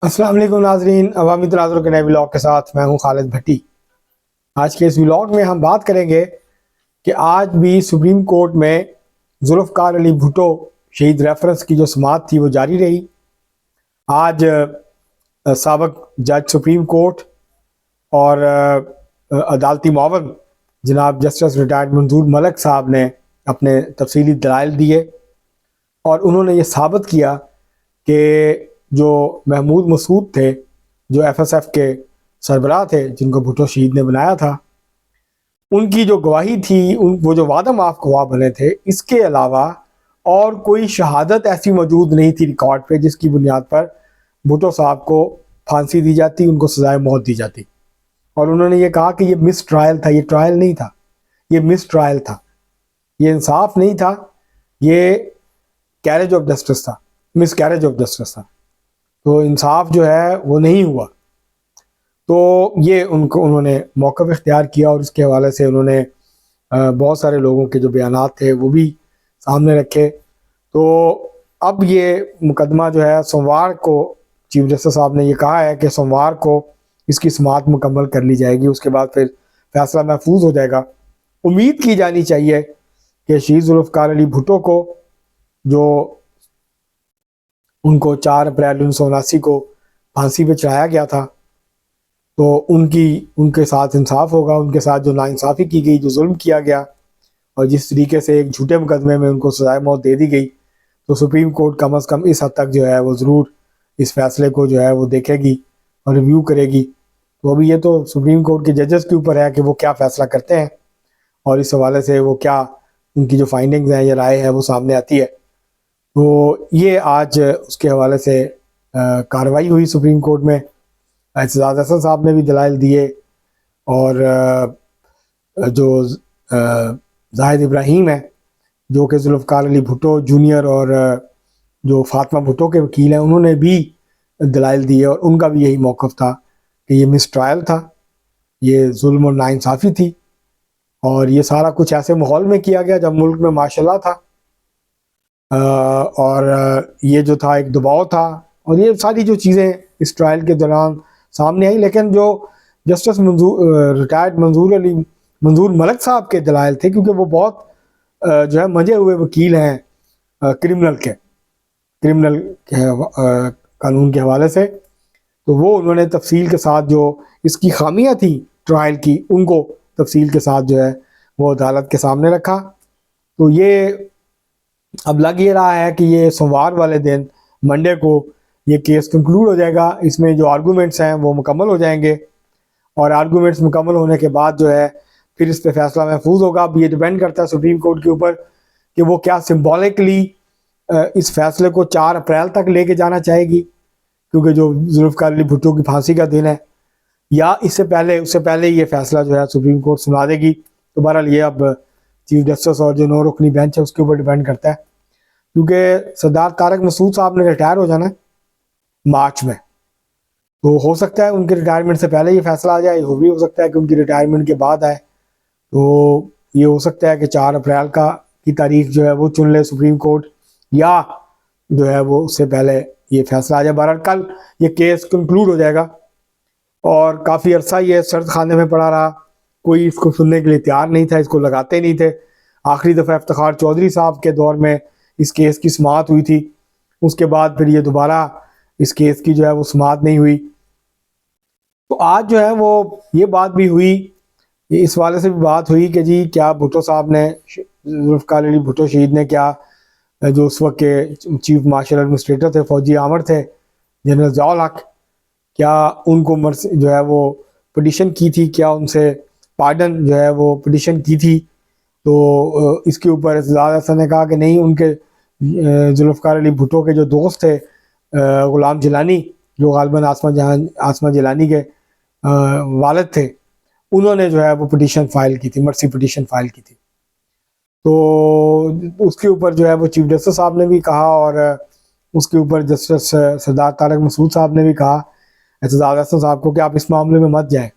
अस्सलाम वालेकुम नाजरीन, अवामी तनाज़ुर के नए व्लॉग के साथ मैं हूं खालिद भट्टी। आज के इस व्लॉग में हम बात करेंगे कि आज भी सुप्रीम कोर्ट में जुल्फ़िकार अली भुट्टो शहीद रेफरेंस की जो समाअत थी वो जारी रही। आज साबिक़ जज सुप्रीम कोर्ट और अदालती मुआवन जनाब जस्टिस रिटायर्ड मंजूर मलिक साहब ने अपने तफसीली दलाइल दिए और उन्होंने ये साबित किया कि जो महमूद मसूद थे, जो एफएसएफ के सरबराह थे, जिनको भुट्टो शहीद ने बनाया था, उनकी जो गवाही थी, वो जो वादा माफ गवाह बने थे, इसके अलावा और कोई शहादत ऐसी मौजूद नहीं थी रिकॉर्ड पे जिसकी बुनियाद पर भुट्टो साहब को फांसी दी जाती, उनको सजाए मौत दी जाती। और उन्होंने ये कहा कि ये मिस ट्रायल था, ये ट्रायल नहीं था, ये मिस ट्रायल था, ये इंसाफ नहीं था, ये कैरेज ऑफ जस्टिस था, मिस कैरेज ऑफ जस्टिस था। तो इंसाफ जो है वो नहीं हुआ। तो ये उन्होंने मौक़िफ़ इख्तियार किया और उसके हवाले से उन्होंने बहुत सारे लोगों के जो बयानात थे वो भी सामने रखे। तो अब ये मुकदमा जो है सोमवार को चीफ जस्टिस साहब ने ये कहा है कि सोमवार को इसकी समाअत मुकम्मल कर ली जाएगी, उसके बाद फिर फैसला महफूज हो जाएगा। उम्मीद की जानी चाहिए कि शहीद जुल्फ़िकार अली भुट्टो को, जो उनको 4 अप्रैल 1979 को फांसी पे चढ़ाया गया था, तो उनके साथ इंसाफ होगा, उनके साथ जो नाइंसाफ़ी की गई, जो जुल्म किया गया और जिस तरीके से एक झूठे मुकदमे में उनको सज़ाए मौत दे दी गई, तो सुप्रीम कोर्ट कम अज़ कम इस हद तक जो है वो ज़रूर इस फैसले को जो है वो देखेगी और रिव्यू करेगी। तो अभी ये तो सुप्रीम कोर्ट के जजेस के ऊपर है कि वो क्या फ़ैसला करते हैं और इस हवाले से वो क्या उनकी जो फाइंडिंग्स हैं या राय है वो सामने आती है। तो ये आज उसके हवाले से कार्रवाई हुई सुप्रीम कोर्ट में। एजाज़ हसन साहब ने भी दलाइल दिए और जो जाहिद इब्राहीम है, जो कि जुल्फ़िकार अली भुट्टो जूनियर और जो फातिमा भुट्टो के वकील हैं, उन्होंने भी दलाइल दिए और उनका भी यही मौक़िफ़ था कि ये मिस ट्रायल था, ये जुल्म और नाइंसाफ़ी थी और ये सारा कुछ ऐसे माहौल में किया गया जब मुल्क में माशाल्लाह था। और ये जो था एक दबाव था और ये सारी जो चीज़ें इस ट्रायल के दौरान सामने आई। लेकिन जो जस्टिस रिटायर्ड मंजूर मलिक साहब के दलाइल थे, क्योंकि वो बहुत जो है मजे हुए वकील हैं क्रिमिनल के कानून के हवाले से, तो वो उन्होंने तफसील के साथ जो इसकी खामियां थी ट्रायल की, उनको तफसील के साथ जो है वो अदालत के सामने रखा। तो ये अब लग ये रहा है कि ये सोमवार वाले दिन, मंडे को, ये केस कंक्लूड हो जाएगा। इसमें जो आर्गूमेंट्स हैं वो मुकम्मल हो जाएंगे और आर्गूमेंट्स मुकम्मल होने के बाद जो है फिर इस पर फैसला महफूज होगा। अब ये डिपेंड करता है सुप्रीम कोर्ट के ऊपर कि वो क्या सिम्बॉलिकली इस फैसले को 4 अप्रैल तक लेके जाना चाहेगी, क्योंकि जो जुल्फ़िकार अली भुट्टो की फांसी का दिन है, या उससे पहले ये फैसला जो है सुप्रीम कोर्ट सुना देगी। तो बहरहाल ये अब चीफ जस्टिस और जो 9 रुकनी बेंच है उसके ऊपर डिपेंड करता है, क्योंकि सरदार तारक मसूद साहब ने रिटायर हो जाना है मार्च में। तो हो सकता है उनके रिटायरमेंट से पहले ये फैसला आ जाए, वो भी हो सकता है कि उनकी रिटायरमेंट के बाद आए। तो ये हो सकता है कि 4 अप्रैल की तारीख जो है वो चुन ले सुप्रीम कोर्ट, या जो है वो उससे पहले ये फैसला आ जाए। बहरहाल कल ये केस कंक्लूड हो जाएगा और काफ़ी अरसा ये सर्द खाने में पड़ा रहा, कोई इसको सुनने के लिए तैयार नहीं था, इसको लगाते नहीं थे। आखिरी दफ़ा इफ्तिखार चौधरी साहब के दौर में इस केस की समाअत हुई थी, उसके बाद फिर ये दोबारा इस केस की जो है वो समाअत नहीं हुई। तो आज जो है वो ये बात भी हुई, इस वाले से भी बात हुई कि जी क्या भुट्टो साहब ने, जुल्फ़िकार अली भुट्टो शहीद ने, क्या जो उस वक्त के चीफ मार्शल एडमिनिस्ट्रेटर थे, फौजी आमर थे, जनरल ज़ियाउल हक, क्या उनको जो है वो पिटीशन की थी, क्या उनसे पार्डन जो है वो पिटीशन की थी। तो इसके ऊपर एजाज़ हसन ने कहा कि नहीं, उनके जुल्फ़िकार अली भुट्टो के जो दोस्त थे ग़ुलाम जिलानी, जो गालिबन आसमा जिलानी के वालिद थे, उन्होंने जो है वो पिटीशन फाइल की थी, मर्सी पिटीशन फाइल की थी। तो उसके ऊपर जो है वो चीफ जस्टिस साहब ने भी कहा और उसके ऊपर जस्टिस सरदार तारक मसूद साहब ने भी कहा एजाज़ हसन साहब को कि आप इस मामले में मत जाएं,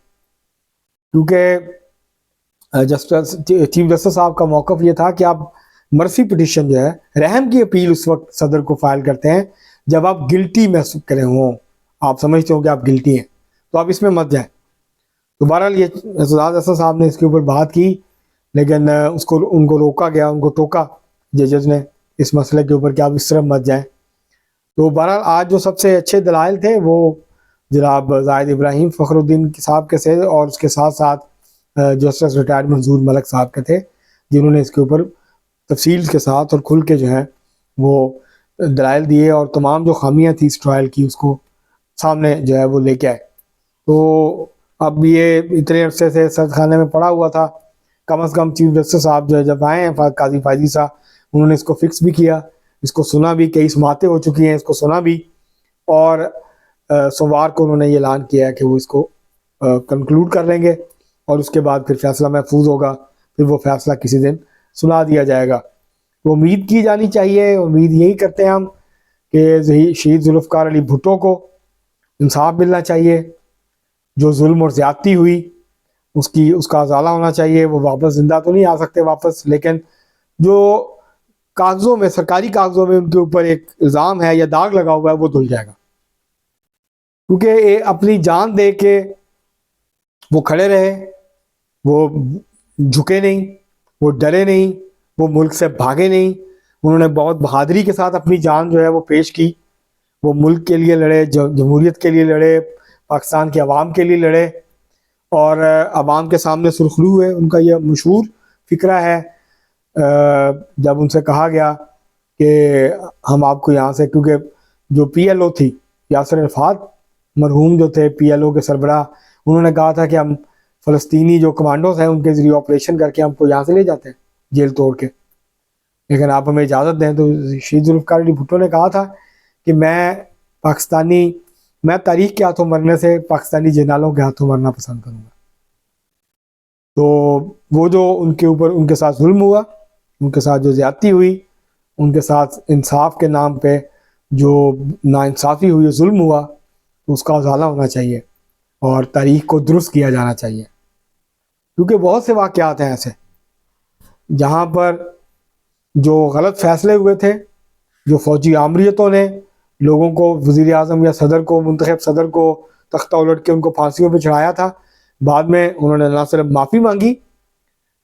क्योंकि चीफ जस्टिस साहब का मौक़िफ़ ये था कि आप मर्सी पिटीशन जो है, रहम की अपील उस वक्त सदर को फाइल करते हैं जब आप गिल्टी महसूस करे हों, आप समझते हो कि आप गिल्टी हैं, तो आप इसमें मत जाएं। तो बहरहाल ये एजाज अहसन साहब ने इसके ऊपर बात की, लेकिन उसको उनको रोका गया, उनको टोका जजेस ने इस मसले के ऊपर कि आप इस तरफ मत जाएं। तो बहरहाल आज जो सबसे अच्छे दलाइल थे वो जनाब जाहिद इब्राहिम फ़खरुद्दीन साहब के थे, और उसके साथ साथ जस्टिस रिटायर्ड मंजूर मलिक साहब के थे, जिन्होंने इसके ऊपर तफसील के साथ और खुल के जो है वो दलाइल दिए और तमाम जो खामियां थी इस ट्रायल की उसको सामने जो है वो लेके आए। तो अब ये इतने अरसे से सख्त खाने में पड़ा हुआ था, कम अज़ कम चीफ जस्टिस साहब जो है जब आए हैं काजी फायजी साहब, उन्होंने इसको फिक्स भी किया, इसको सुना भी, कई समातें हो चुकी हैं, इसको सुना भी, और सोमवार को उन्होंने ये ऐलान किया है कि वो इसको कंक्लूड कर लेंगे और उसके बाद फिर फैसला महफूज होगा, फिर वो फैसला किसी दिन सुना दिया जाएगा। तो उम्मीद की जानी चाहिए, उम्मीद यही करते हैं हम कि शहीद जुल्फ़िकार अली भुट्टो को इंसाफ मिलना चाहिए, जो जुल्म और ज़्यादती हुई उसका अजाला होना चाहिए। वो वापस ज़िंदा तो नहीं आ सकते वापस, लेकिन जो कागज़ों में, सरकारी कागज़ों में उनके ऊपर एक इल्ज़ाम है या दाग लगा हुआ है वो धुल जाएगा, क्योंकि अपनी जान दे के वो खड़े रहे, वो झुके नहीं, वो डरे नहीं, वो मुल्क से भागे नहीं, उन्होंने बहुत बहादुरी के साथ अपनी जान जो है वो पेश की। वो मुल्क के लिए लड़े, जमहूरियत के लिए लड़े, पाकिस्तान की आवाम के लिए लड़े, और आवाम के सामने सुरखरू हुए। उनका यह मशहूर फ़िक्रा है, जब उनसे कहा गया कि हम आपको यहाँ से, क्योंकि जो PLO थी, यासर अरफात मरहूम जो थे PLO के सरबराह, उन्होंने कहा था कि हम फ़लस्तीनी जो कमांडोज हैं उनके ज़रिए ऑपरेशन करके हमको यहाँ से ले जाते हैं जेल तोड़ के, लेकिन आप हमें इजाज़त दें। तो शहीद जुल्फ़िकार अली भुट्टो ने कहा था कि मैं तारीख के हाथों मरने से पाकिस्तानी जनरलों के हाथों मरना पसंद करूँगा। तो वो जो उनके ऊपर, उनके साथ जुल्म हुआ, उनके साथ जो ज़्यादती हुई, उनके साथ इंसाफ के नाम पे जो नाइंसाफ़ी हुई, जुल्म हुआ, तो उसका उजाला होना चाहिए और तारीख को दुरुस्त किया जाना चाहिए। क्योंकि बहुत से वाक़यात हैं ऐसे जहाँ पर जो गलत फ़ैसले हुए थे, जो फ़ौजी आमरीतों ने लोगों को, वज़ीर आज़म या सदर को, मुंतखब सदर को तख्ता उलट के उनको फांसियों पे चढ़ाया था, बाद में उन्होंने न सिर्फ माफ़ी मांगी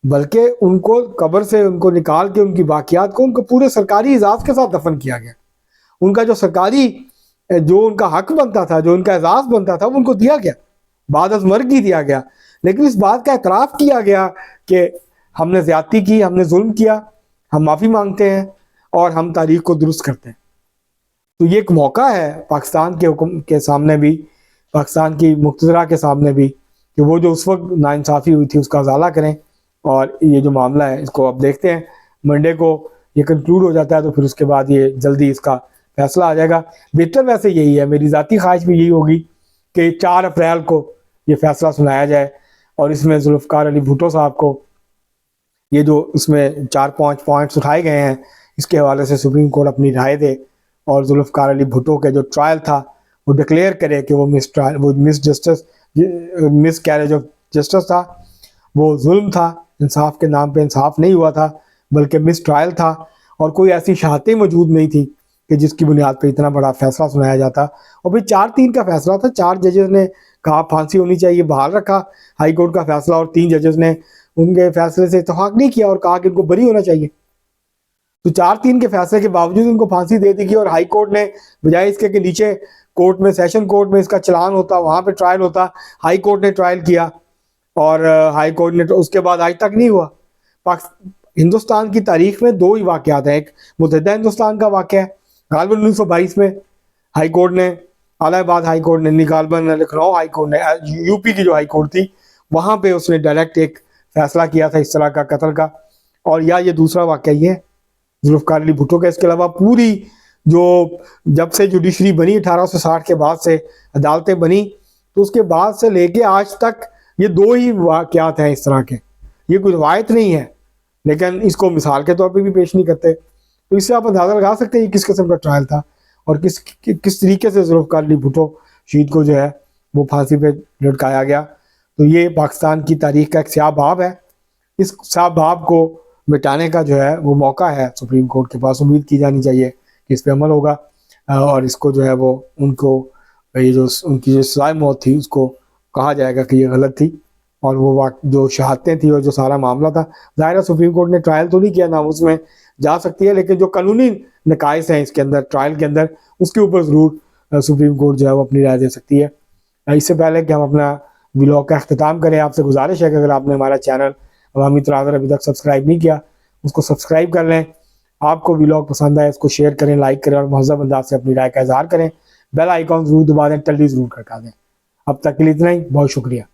बल्कि उनको कब्र से उनको निकाल के उनकी बाकियात को उनको पूरे सरकारी एजाज़ के साथ दफन किया गया। उनका जो सरकारी, जो उनका हक बनता था, जो उनका एजाज़ बनता था, वो उनको दिया गया, बाद अज़ मर्ग ही दिया गया। लेकिन इस बात का एतराफ़ किया गया कि हमने ज़्यादती की, हमने जुल्म किया, हम माफ़ी मांगते हैं और हम तारीख को दुरुस्त करते हैं। तो ये एक मौका है पाकिस्तान के हुक्म के सामने भी, पाकिस्तान की मुक़्तदरा के सामने भी, कि वो जो उस वक्त नाइंसाफ़ी हुई थी उसका अजाला करें। और ये जो मामला है इसको अब देखते हैं, मंडे को ये कंक्लूड हो जाता है तो फिर उसके बाद ये जल्दी इसका फैसला आ जाएगा। बेहतर वैसे यही है, मेरी ज़ाती ख्वाहिश भी यही होगी कि 4 अप्रैल को ये फैसला सुनाया जाए और इसमें जुल्फ़िकार अली भुट्टो साहब को ये जो इसमें 4-5 पॉइंट्स उठाए गए हैं इसके हवाले से सुप्रीम कोर्ट अपनी राय दे और जुल्फ़िकार अली भुट्टो के जो ट्रायल था वो डिक्लेयर करे कि वो मिस कैरेज ऑफ जस्टिस था, वो जुल्म था, इंसाफ के नाम पे इंसाफ नहीं हुआ था बल्कि मिस ट्रायल था, और कोई ऐसी शहादतें मौजूद नहीं थी कि जिसकी बुनियाद पे इतना बड़ा फैसला सुनाया जाता। और भाई 4-3 का फैसला था, 4 जजेस ने कहा फांसी होनी चाहिए, बहाल रखा हाई कोर्ट का फैसला, और 3 जजेस ने उनके फैसले से इत्तेफाक नहीं किया और कहा कि इनको बरी होना चाहिए। तो 4-3 के फैसले के बावजूद उनको फांसी दे दी गई, और हाई कोर्ट ने बजाय इसके कि नीचे कोर्ट में, सेशन कोर्ट में इसका चलान होता, वहाँ पे ट्रायल होता, हाई कोर्ट ने ट्रायल किया, और हाई कोर्ट ने तो उसके बाद आज तक नहीं हुआ। हिंदुस्तान की तारीख में 2 ही वाक़यात हैं, एक मुत्तहिदा हिंदुस्तान का वाक़या है गालिबन 1922 में हाई कोर्ट ने, इलाहाबाद हाई कोर्ट ने, गालिबन लखनऊ हाई कोर्ट ने, यूपी की जो हाई कोर्ट थी वहाँ पे उसने डायरेक्ट एक फैसला किया था इस तरह का कत्ल का, और या ये दूसरा वाक़या ये है जुल्फ़िकार अली भुट्टो का। इसके अलावा पूरी जो जब से जुडिशरी बनी 1860 के बाद से अदालतें बनी, तो उसके बाद से लेके आज तक ये 2 ही वाक़यात हैं इस तरह के, ये कोई रवायत नहीं है, लेकिन इसको मिसाल के तौर पे भी पेश नहीं करते। तो इससे आप अंदाज़ा लगा सकते हैं कि किस किस्म का ट्रायल था और किस तरीके से जुल्फ़िकार अली भुट्टो शहीद को जो है वो फांसी पे लटकाया गया। तो ये पाकिस्तान की तारीख का एक स्याह बाब है, इस स्याह बाब को मिटाने का जो है वो मौका है सुप्रीम कोर्ट के पास। उम्मीद की जानी चाहिए कि इस पर अमल होगा और इसको जो है वो उनको ये जो उनकी जो सजाए मौत थी उसको कहा जाएगा कि ये गलत थी, और वो जो शहादतें थी और जो सारा मामला था, ज़ाहिर है सुप्रीम कोर्ट ने ट्रायल तो नहीं किया ना, उसमें जा सकती है, लेकिन जो कानूनी नकाइस हैं इसके अंदर ट्रायल के अंदर, उसके ऊपर ज़रूर सुप्रीम कोर्ट जो है वो अपनी राय दे सकती है। इससे पहले कि हम अपना व्लॉग का अख्ताम करें, आपसे गुजारिश है कि अगर आपने हमारा चैनल अवामी तनाज़ुर अभी तक सब्सक्राइब नहीं किया, उसको सब्सक्राइब कर लें। आपको व्लॉग पसंद आए इसको शेयर करें, लाइक करें और महज़ब अंदाज से अपनी राय का इजहार करें। बेल आइकॉन ज़रूर दबा दें, टल्ली ज़रूर खड़का दें। अब तक के लिए इतना ही, बहुत शुक्रिया।